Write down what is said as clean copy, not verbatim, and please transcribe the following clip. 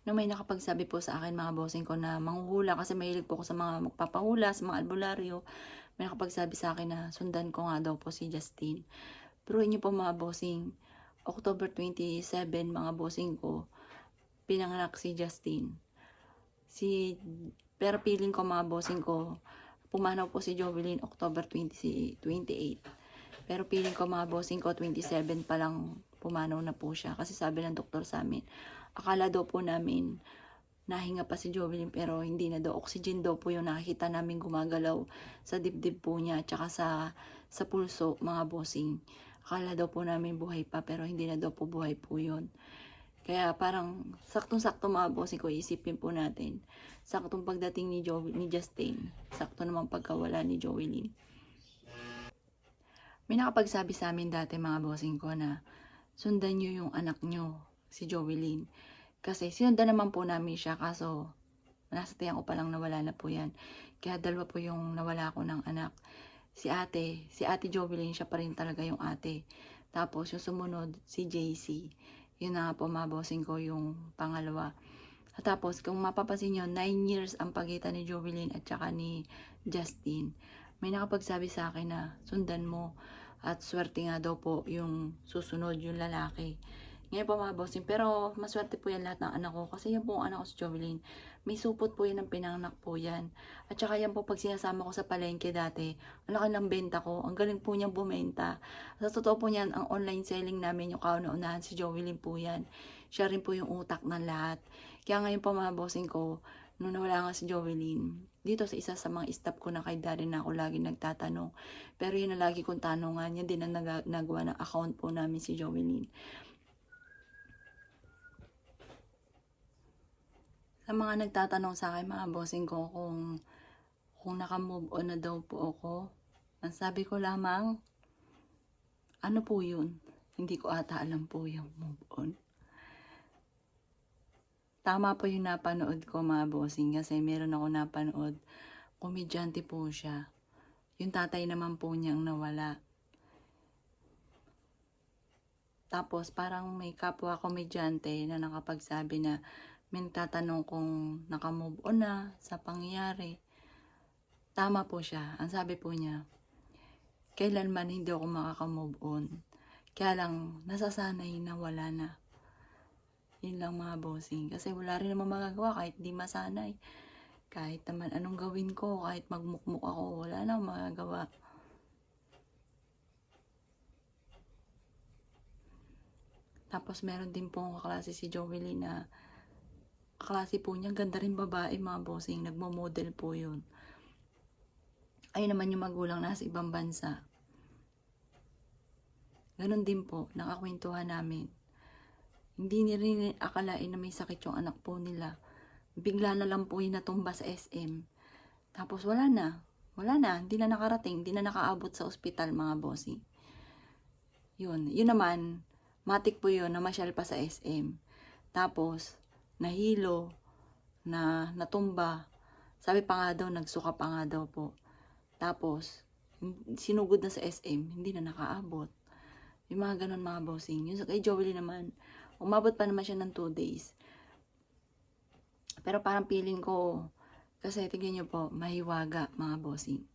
No, may nakapagsabi po sa akin mga bossing ko na manghuhula kasi mahilig po ako sa mga magpapahula, sa mga albularyo. May nakapagsabi sa akin na sundan ko nga daw po si Justin. Pero inyo po mga bossing, October 27 mga bossing ko, pinanganak si Justin. Pero feeling ko mga bossing ko, pumanaw po si Jovelyn October 28. Pero feeling ko mga bossing ko, 27 pa lang pumanaw na po siya. Kasi sabi ng doktor sa amin, akala daw po namin nahinga pa si Jovelyn pero hindi na daw. Oxygen daw po yung nakikita namin gumagalaw sa dibdib po niya at saka sa pulso mga bossing. Akala daw po namin buhay pa pero hindi na daw po buhay po yun. Kaya parang saktong-sakto mga bossing ko, isipin po natin. Saktong pagdating ni Justin, sakto naman pagkawala ni Jovelyn. May nakapagsabi sa amin dati mga bossing ko na sundan nyo yung anak nyo, si Jovelyn. Kasi sinundan naman po namin siya kaso nasa tiyan ko palang nawala na po yan. Kaya dalawa po yung nawala ko ng anak. Si ate Jovelyn, siya pa rin talaga yung ate. Tapos yung sumunod, si JC. Yun na nga po mga bossing ko yung pangalawa. At tapos kung mapapansin nyo, 9 years ang pagitan ni Jovelyn at saka ni Justin. May nakapagsabi sa akin na sundan mo at swerte nga daw po yung susunod yung lalaki. Ngayon po mga bossing, pero maswerte po yan lahat ng anak ko kasi yan po ang anak ko si Jovelyn. May supot po yan ng pinanganak po yan. At saka yan po pag sinasama ko sa palengke dati, ang laki ng benta ko, ang galing po niyang bumenta. Sa totoo po niyan, ang online selling namin yung kauna-unahan si Jovelyn po yan. Siya rin po yung utak ng lahat. Kaya ngayon po mga bossing ko, nung nawala nga si Jovelyn, dito sa isa sa mga staff ko na kay Daddy na ako lagi nagtatanong. Pero yun na lagi kong tanongan, yun din ang nagawa ng account po namin si Jovelyn. Sa mga nagtatanong sa akin mga bossing ko kung naka-move on na daw po ako, ang sabi ko lamang, ano po yun? Hindi ko ata alam po yung move on. Tama po yung napanood ko mga bossing kasi meron ako napanood. Komedyante po siya. Yung tatay naman po niyang nawala. Tapos parang may kapwa komedyante na nakapagsabi na may nagtatanong kung naka-move on na sa pangyayari. Tama po siya. Ang sabi po niya, kailanman hindi ako makaka-move on. Kaya lang, nasasanay na wala na. Yun lang mga bossing. Kasi wala rin naman magagawa kahit di masanay. Kahit naman anong gawin ko, kahit magmukmuk ako, wala na magagawa. Tapos meron din po akong kaklase si Jovelyn na kaklase po niya, ganda rin babae mga bossing, nagmo-model po yun. Ayun naman yung magulang nasa ibang bansa. Ganon din po, nakakwentuhan namin. Hindi ni rin akalain na may sakit yung anak po nila. Bigla na lang po yung natumba sa SM. Tapos wala na, hindi na nakarating, hindi na nakaabot sa ospital mga bossing. Yun naman, matik po yun, namasyal pa sa SM. Tapos, nahilo, natumba. Sabi pa nga daw, nagsuka pa nga daw po. Tapos, sinugod na sa SM, hindi na nakaabot. Yung mga ganun mga bossing. Yung kay Jovelyn naman, umabot pa naman siya ng 2 days. Pero parang feeling ko, kasi tignan nyo po, mahiwaga mga bossing.